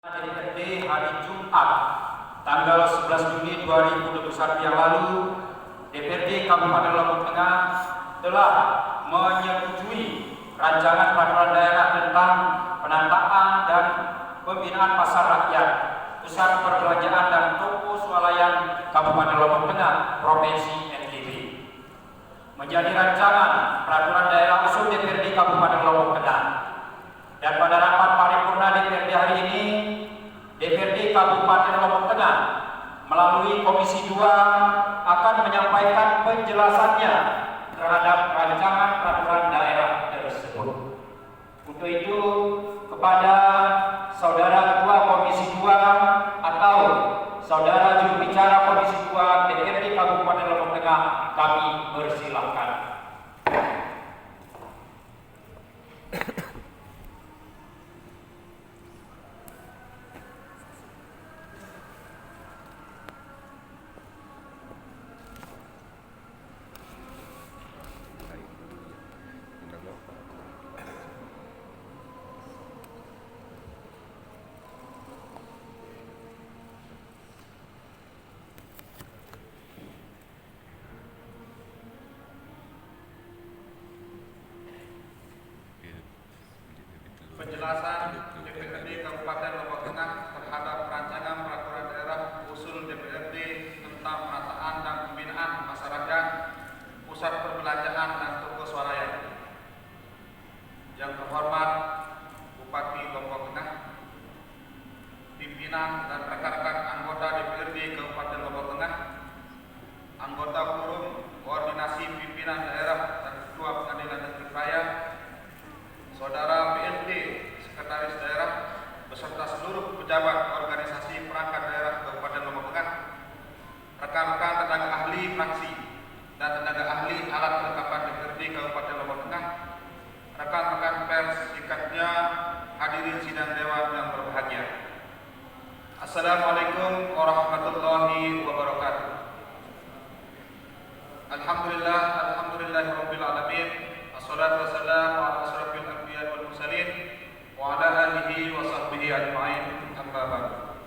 DPRD hari Jumat tanggal 11 Juni 2021 yang lalu, DPRD Kabupaten Lombok Tengah telah menyetujui rancangan peraturan daerah tentang penataan dan pembinaan pasar rakyat, pusat perbelanjaan dan toko swalayan Kabupaten Lombok Tengah, Provinsi NTB. Menjadi rancangan peraturan daerah usul DPRD Kabupaten Lombok Tengah. Dan pada rapat paripurna DPRD hari ini, DPRD Kabupaten Lombok Tengah melalui Komisi 2 akan menyampaikan penjelasannya terhadap rancangan peraturan daerah tersebut. Untuk itu, kepada Saudara Ketua Komisi 2 atau Saudara Juru Bicara Komisi 2 DPRD Kabupaten Lombok Tengah, kami persilahkan. Penjelasan DPRD Kabupaten Lombok Tengah terhadap rancangan peraturan daerah usul DPRD tentang penataan dan pembinaan masyarakat, pusat perbelanjaan dan toko swalayan. Yang terhormat Bupati Lombok Tengah, pimpinan dan rekan-rekan anggota DPRD Kabupaten Lombok Tengah, anggota forum koordinasi pimpinan daerah dan ketua pengadilan negeri Raya, Saudara PLT, Sekretaris Daerah, beserta seluruh pejabat organisasi perangkat daerah Kabupaten Lombok Tengah, rekan-rekan tenaga ahli fraksi dan tenaga ahli alat kelengkapan DPRD Kabupaten Lombok Tengah, rekan-rekan pers singkatnya, hadirin sidang dewan yang berbahagia. Assalamualaikum warahmatullahi wabarakatuh. Alhamdulillahirabbil alamin. Wassalatu wassalamu ala asyrafil anbiya wal mursalin wa ala alihi wa sahbihi ajma'in, amma ba'du.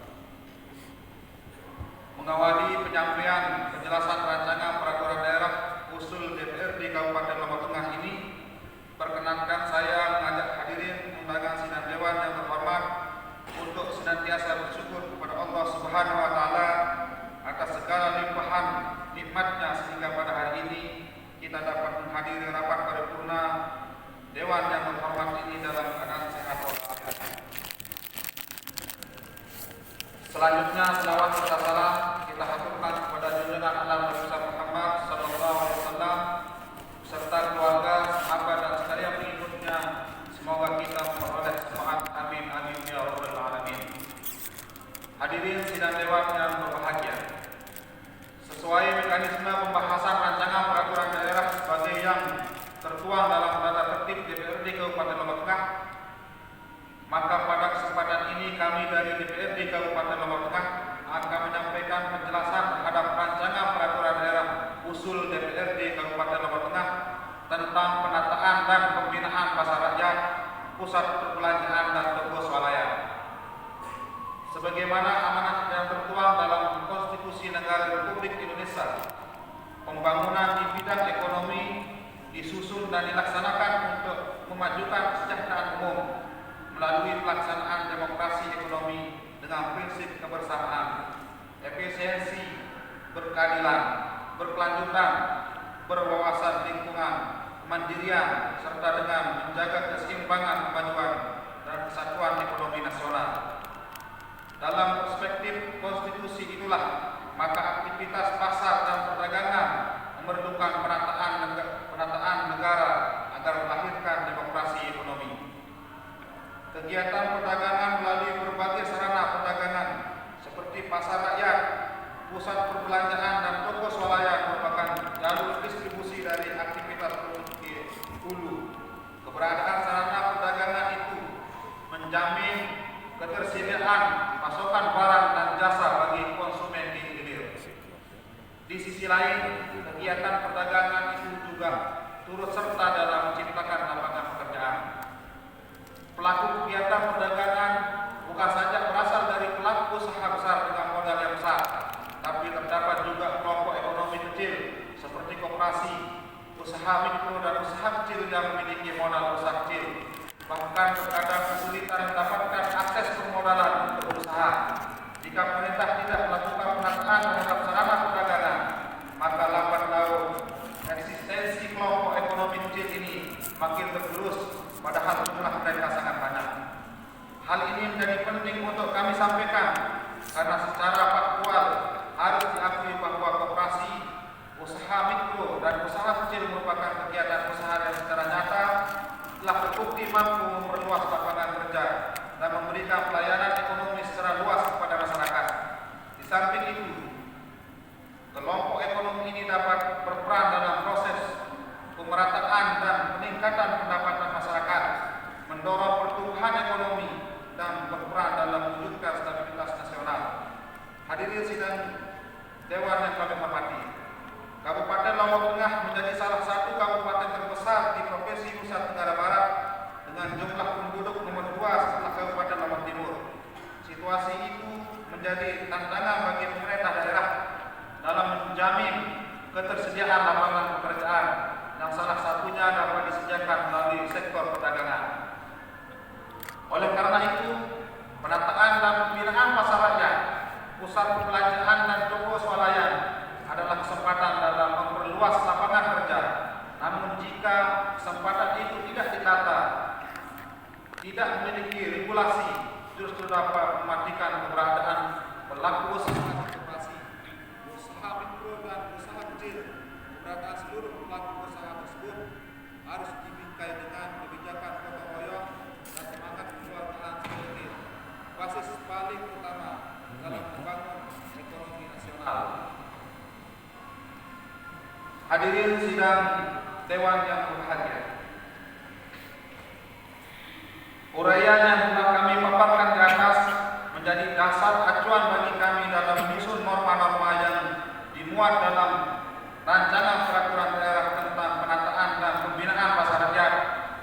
Mengawali penyampaian penjelasan rancangan peraturan daerah usul DPRD Kabupaten Lombok Tengah ini, perkenankan saya mengajak hadirin undangan sidang dewan yang terhormat untuk senantiasa bersyukur kepada Allah Subhanahu wa taala atas segala limpahan nikmatnya sehingga pada hari ini kita dapat menghadiri rapat paripurna dewan yang terhormat ini dalam keadaan sehat walafiat. Selanjutnya, selawat serta salam kita haturkan kepada junjungan alam Nabi Muhammad sallallahu alaihi wasallam serta keluarga, sahabat dan sekalian pengikutnya. Semoga kita memperoleh syafaat, amin amin ya rabbal alamin. Hadirin sidang dewan yang berbahagia, sesuai mekanisme pembahasan rancangan peraturan daerah sebagai yang tertuang dalam tata tertib DPRD Kabupaten Lombok Tengah, maka pada kesempatan ini kami dari DPRD Kabupaten Lombok Tengah akan menyampaikan penjelasan terhadap rancangan peraturan daerah usul DPRD Kabupaten Lombok Tengah tentang penataan dan pembinaan pasar rakyat, pusat perbelanjaan dan toko swalayan. Sebagaimana amanat yang tertuang dalam Konstitusi Negara Republik Indonesia, pembangunan di bidang ekonomi disusun dan dilaksanakan untuk memajukan kesejahteraan umum melalui pelaksanaan demokrasi ekonomi dengan prinsip kebersamaan, efisiensi, berkeadilan, berkelanjutan, berwawasan lingkungan, kemandirian, serta dengan menjaga keseimbangan kemajuan dan kesatuan ekonomi nasional. Dalam perspektif konstitusi inilah, maka aktivitas pasar dan perdagangan memerlukan penataan negara agar melahirkan demokrasi ekonomi. Kegiatan perdagangan melalui berbagai sarana perdagangan seperti pasar rakyat, pusat perbelanjaan dan toko swalayan merupakan jalur distribusi dari aktivitas produksi hulu. Keberadaan sarana perdagangan itu menjamin ketersediaan pasokan barang dan jasa bagi konsumen di hilir. Di sisi lain, kegiatan perdagangan itu juga turut serta dalam menciptakan lapangan pekerjaan. Pelaku kegiatan perdagangan bukan saja berasal permodalan untuk berusaha. Jika pemerintah tidak melakukan penataan terhadap sarana perdagangan, maka lambat laun eksistensi kelompok ekonomi kecil ini makin tergerus, padahal jumlah mereka sangat banyak. Hal ini menjadi penting untuk kami sampaikan karena secara faktual harus diakui bahwa koperasi, usaha mikro dan usaha kecil merupakan kegiatan usaha yang secara nyata telah terbukti mampu memperluas lapangan kerja dan memberikan pelayanan ekonomi secara luas kepada masyarakat. Di samping itu, kelompok ekonomi ini dapat berperan dalam proses pemerataan dan peningkatan pendapatan masyarakat, mendorong pertumbuhan ekonomi, dan berperan dalam mewujudkan stabilitas nasional. Hadirin sidang Dewan yang kami hormati, Kabupaten Lombok Tengah menjadi salah satu kabupaten terbesar di Provinsi Nusa Tenggara Barat dengan jumlah penduduk nomor 2 setelah Kabupaten Lombok Timur. Situasi itu menjadi tantangan bagi pemerintah daerah dalam menjamin ketersediaan lapangan pekerjaan yang salah satunya dapat disediakan melalui sektor perdagangan. Oleh karena itu, penataan dan pembinaan pasar rakyat, pusat perbelanjaan dan toko swalayan adalah kesempatan dalam memperluas lapangan kerja. Namun jika kesempatan itu tidak ditata, tidak memiliki regulasi, justru dapat mematikan keberadaan pelaku usaha koperasi, usaha mikro dan usaha kecil. Keberadaan seluruh pelaku usaha tersebut harus dibingkai dengan kebijakan gotong royong dan semangat kekeluargaan sebagai basis paling utama dalam membangun ekonomi nasional. Hadirin sidang Dewan yang berbahagia, uraian yang telah kami paparkan di atas menjadi dasar acuan bagi kami dalam menyusun norma-norma yang dimuat dalam rancangan peraturan daerah tentang penataan dan pembinaan pasar rakyat,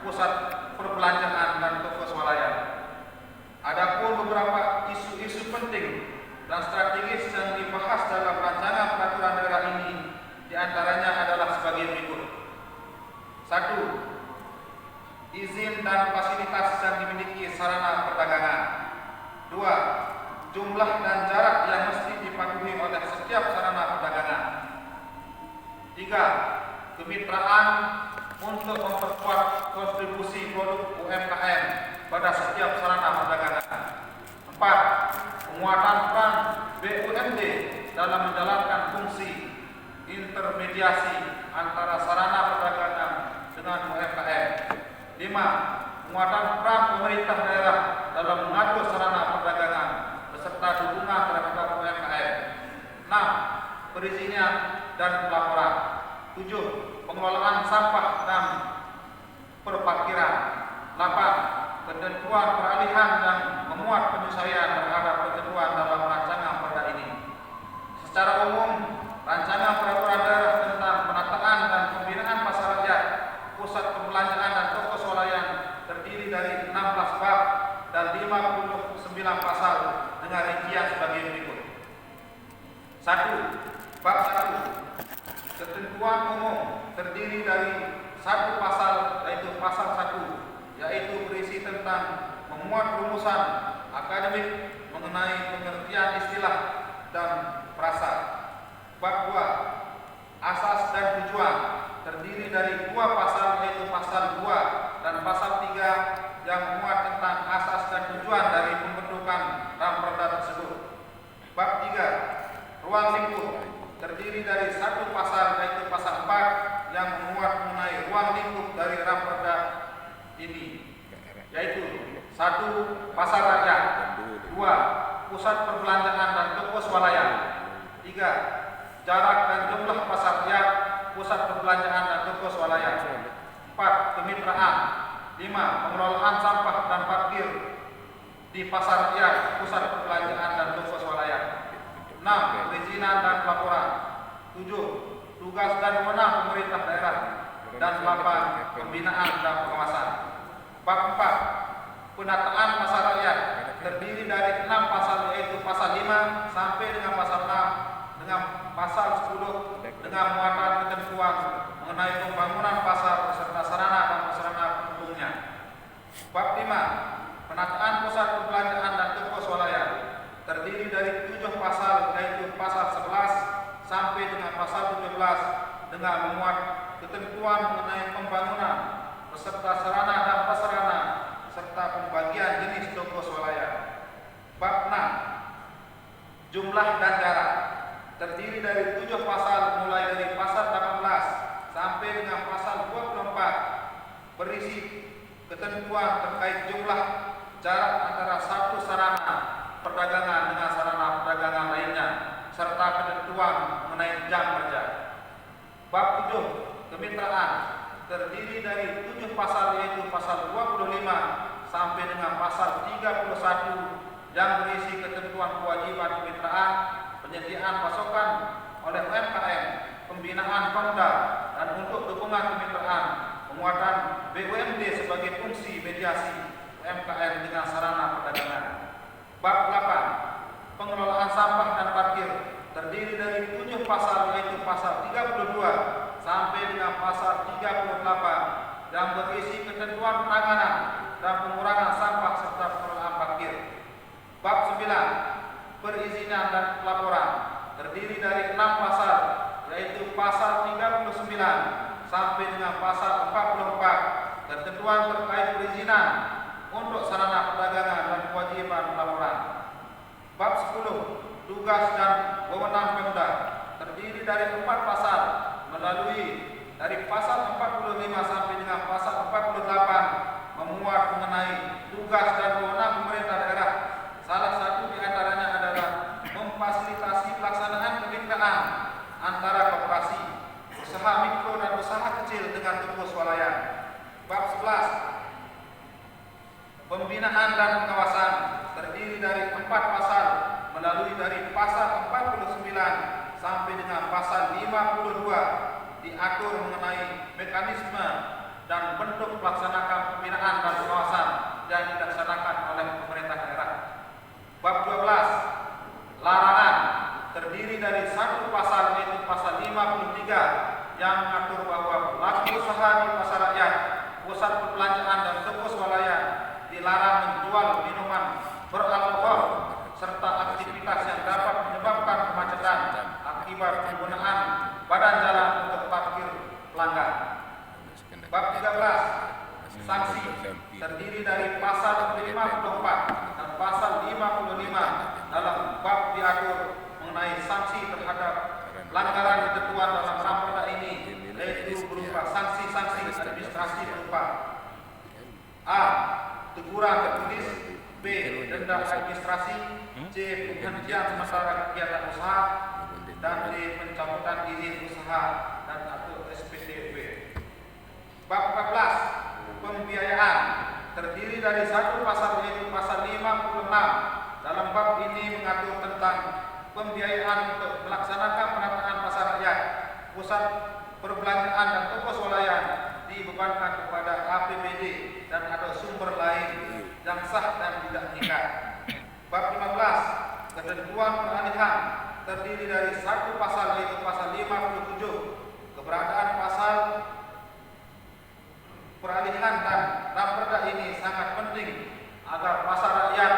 pusat perbelanjaan dan toko swalayan. Adapun beberapa isu-isu penting dan strategis yang dibahas dalam rancangan peraturan daerah ini diantaranya adalah sebagai berikut. 1. Izin dan fasilitas yang dimiliki sarana perdagangan. 2. Jumlah dan jarak yang mesti dipatuhi oleh setiap sarana perdagangan. 3. Kemitraan untuk memperkuat kontribusi produk UMKM pada setiap sarana perdagangan. 4. Penguatan peran BUMD dalam menjalankan fungsi intermediasi antara sarana perdagangan dengan UMKM. 5. Penguatan peran pemerintah daerah dalam mengatur sarana perdagangan beserta dukungan terhadap UMKM. 6. Perizinan dan pelaporan. 7. Pengelolaan sampah dan perparkiran. 8. Ketentuan peralihan yang memuat penyesuaian terhadap ketentuan dalam rancangan perda ini. Secara umum, rancangan peraturan daerah tentang penataan dan pembinaan pasar rakyat, pusat perbelanjaan dan toko swalayan terdiri dari 16 bab dan 59 pasal dengan rincian sebagai berikut. 1. Bab 1. Ketentuan umum terdiri dari 1 pasal, yaitu pasal 1, yaitu berisi tentang memuat rumusan akademik mengenai pengertian istilah dan frasa. Bab 2. Asas dan tujuan terdiri dari 2 pasal, yaitu pasal 2 dan pasal 3 yang memuat tentang asas dan tujuan dari pembentukan Ramperda tersebut. Bab 3. Ruang lingkup terdiri dari 1 pasal, yaitu pasal 4 yang memuat mengenai ruang lingkup dari Ramperda ini, yaitu 1. Pasar rakyat. 2. Pusat perbelanjaan dan toko swalayan. 3. Jarak dan jumlah pasar rakyat, pusat perbelanjaan dan toko swalayan. 4. Kemitraan. 5. Pengelolaan sampah dan parkir di pasar rakyat, pusat perbelanjaan dan toko swalayan. 6. Perizinan dan pelaporan. 7. Tugas dan wewenang pemerintah daerah. Dan 8. Pembinaan dan pengawasan. Bab 4. Penataan pasar rakyat terdiri dari 6 pasal, yaitu pasal 5 sampai dengan pasal 6 dengan pasal 10 dengan muatan ketentuan mengenai pembangunan pasar beserta sarana dan prasarana pendukungnya. Bab 5. Penataan pusat perbelanjaan dan toko dengan memuat ketentuan mengenai pembangunan beserta sarana dan prasarana serta pembagian jenis toko swalayan. Bab 6. Jumlah dan jarak terdiri dari 7 pasal mulai dari pasal 18 sampai dengan pasal 24 berisi ketentuan terkait jumlah jarak antara satu sarana perdagangan dengan sarana perdagangan lainnya serta ketentuan mengenai jam kerja. Bab 7. Kemitraan terdiri dari 7 pasal yaitu pasal 25 sampai dengan pasal 31 yang berisi ketentuan kewajiban kemitraan, penyediaan pasokan oleh UMKM, pembinaan Pemda dan untuk dukungan kemitraan, penguatan BUMD sebagai fungsi mediasi UMKM dengan sarana perdagangan. Bab 8. Pengelolaan sampah dan parkir terdiri dari 7 pasal yaitu pasal 32 sampai dengan pasal 38 yang berisi ketentuan penanganan dan pengurangan sampah serta pengelolaan parkir. Bab 9. Perizinan dan pelaporan terdiri dari 6 pasal yaitu pasal 39 sampai dengan pasal 44 ketentuan terkait perizinan untuk sarana perdagangan dan kewajiban pelaporan. Bab 10. Tugas dan wewenang Pemda terdiri dari 4 pasal melalui dari pasal 45 sampai dengan pasal 48 memuat mengenai tugas dan wewenang pemerintah daerah. Salah satu di antaranya adalah memfasilitasi pelaksanaan kemitraan antara koperasi, usaha mikro dan usaha kecil dengan toko swalayan. Bab 11. Pembinaan dan pengawasan terdiri dari 4 pasal melalui dari pasal 49 sampai dengan pasal 52 diatur mengenai mekanisme dan bentuk pelaksanakan pembinaan dan pengawasan yang dilaksanakan oleh pemerintah daerah. Bab 12. Larangan terdiri dari 1 pasal yaitu pasal 53 yang mengatur bahwa pelaku usaha di pasar rakyat, pusat perbelanjaan dan toko swalayan dilarang menjual minuman beralkohol serta aktivitas yang dapat menyebabkan kemacetan akibat penggunaan badan jalan untuk parkir pelanggar. Bab 13. Sanksi terdiri dari pasal 54 dan pasal 55 dalam bab diatur mengenai sanksi terhadap pelanggaran ketentuan dalam raperda ini yaitu berupa sanksi-sanksi administrasi berupa A. Teguran tertulis, B. Denda administrasi, C. Penghentian sementara kegiatan usaha, dan D. Pencabutan izin usaha dan atau SPDB. Bab 14. Pembiayaan terdiri dari 1 pasal yaitu pasal 56. Dalam bab ini mengatur tentang pembiayaan untuk melaksanakan penataan pasar rakyat, pusat perbelanjaan dan toko swalayan dibebankan kepada APBD dan atau sumber lain yang sah dan tidak mengikat. Bab 15. Ketentuan peralihan terdiri dari 1 pasal yaitu pasal 57. Keberadaan pasal peralihan dan raperda ini sangat penting agar pasar rakyat,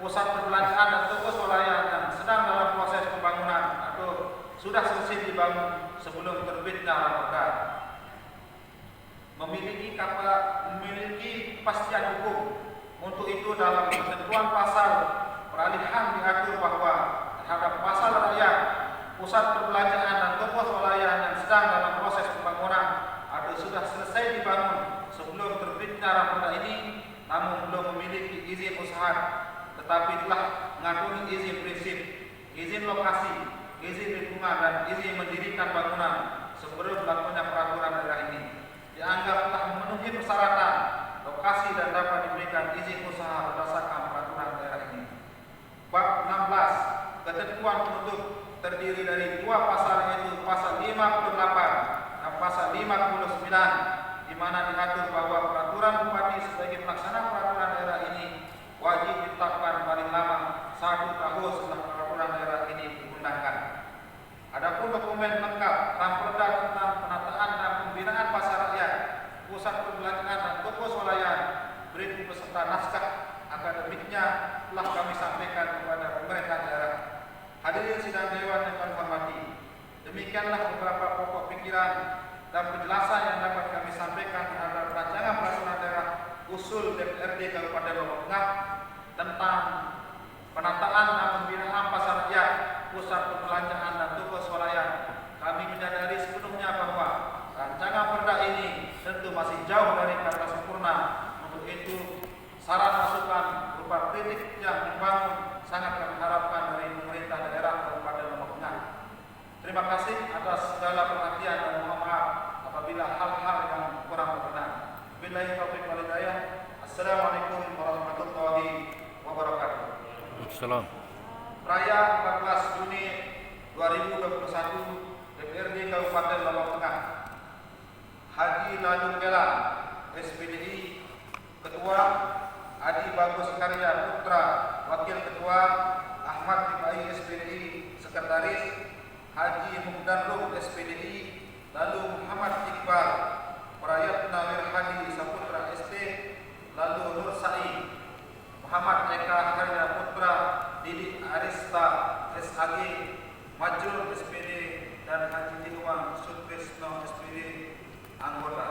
pusat perbelanjaan dan toko swalayan yang sedang dalam proses pembangunan atau sudah selesai dibangun sebelum terbitnya raperda memiliki kepastian hukum. Untuk itu dalam ketentuan pasal peralihan diatur bahwa terhadap pasar rakyat, pusat perbelanjaan dan toko swalayan yang sedang dalam proses pembangunan atau sudah selesai dibangun sebelum terbitnya raperda ini namun belum memiliki izin usaha tetapi telah mengantongi izin prinsip, izin lokasi, izin lingkungan dan izin mendirikan bangunan sebelum berlakunya peraturan daerah ini dianggap telah memenuhi persyaratan lokasi dan dapat diberikan izin usaha berdasarkan peraturan daerah ini. Bab 16. Ketentuan penutup terdiri dari 2 pasal yaitu pasal 58 dan pasal 59 di mana diatur bahwa peraturan bupati sebagai pelaksana peraturan daerah ini wajib ditetapkan paling lama 1 tahun setelah peraturan daerah ini diundangkan. Adapun dokumen lengkap raperda tentang penataan dan pembinaan pasar rakyat, pusat perbelanjaan dan toko swalayan berikut beserta naskah akademiknya telah kami sampaikan kepada pemerintah daerah. Hadirin sidang dewan yang kami hormati, demikianlah beberapa pokok pikiran pemikiran dan penjelasan yang dapat kami sampaikan terhadap rancangan peraturan daerah usul DPRD Kabupaten Lombok Tengah tentang penataan dan pembinaan pasar rakyat, pusat perbelanjaan dan toko swalayan. Kami menyadari sepenuhnya bahwa rancangan perda ini tentu masih jauh dari kata sempurna. Untuk itu, saran masukan berupa kritik yang membangun sangat kami harapkan dari pemerintah daerah Kabupaten Lombok Tengah. Terima kasih atas segala perhatian dan mohon maaf apabila hal-hal yang kurang berkenan. Billahi taufiq wal hidayah. Assalamualaikum warahmatullahi wabarakatuh. Assalam. Raya 14 Juni 2021 DPRD Kabupaten Lombok Tengah. Haji Lalu Kela, SPDI, Ketua, Adi Bagus Karya Putra, Wakil Ketua, Ahmad Ribai, SPDI, Sekretaris, Haji Muhdarrum, SPDI, lalu Muhammad Iqbal, Prayatna Wirhadi Saputra, ST, lalu Nur Sa'i, Muhammad Eka Karya Putra, Didi Arista, SAG, Majrul, SPD, dan Haji Ikhwan Sutrisno, SPD, anggota.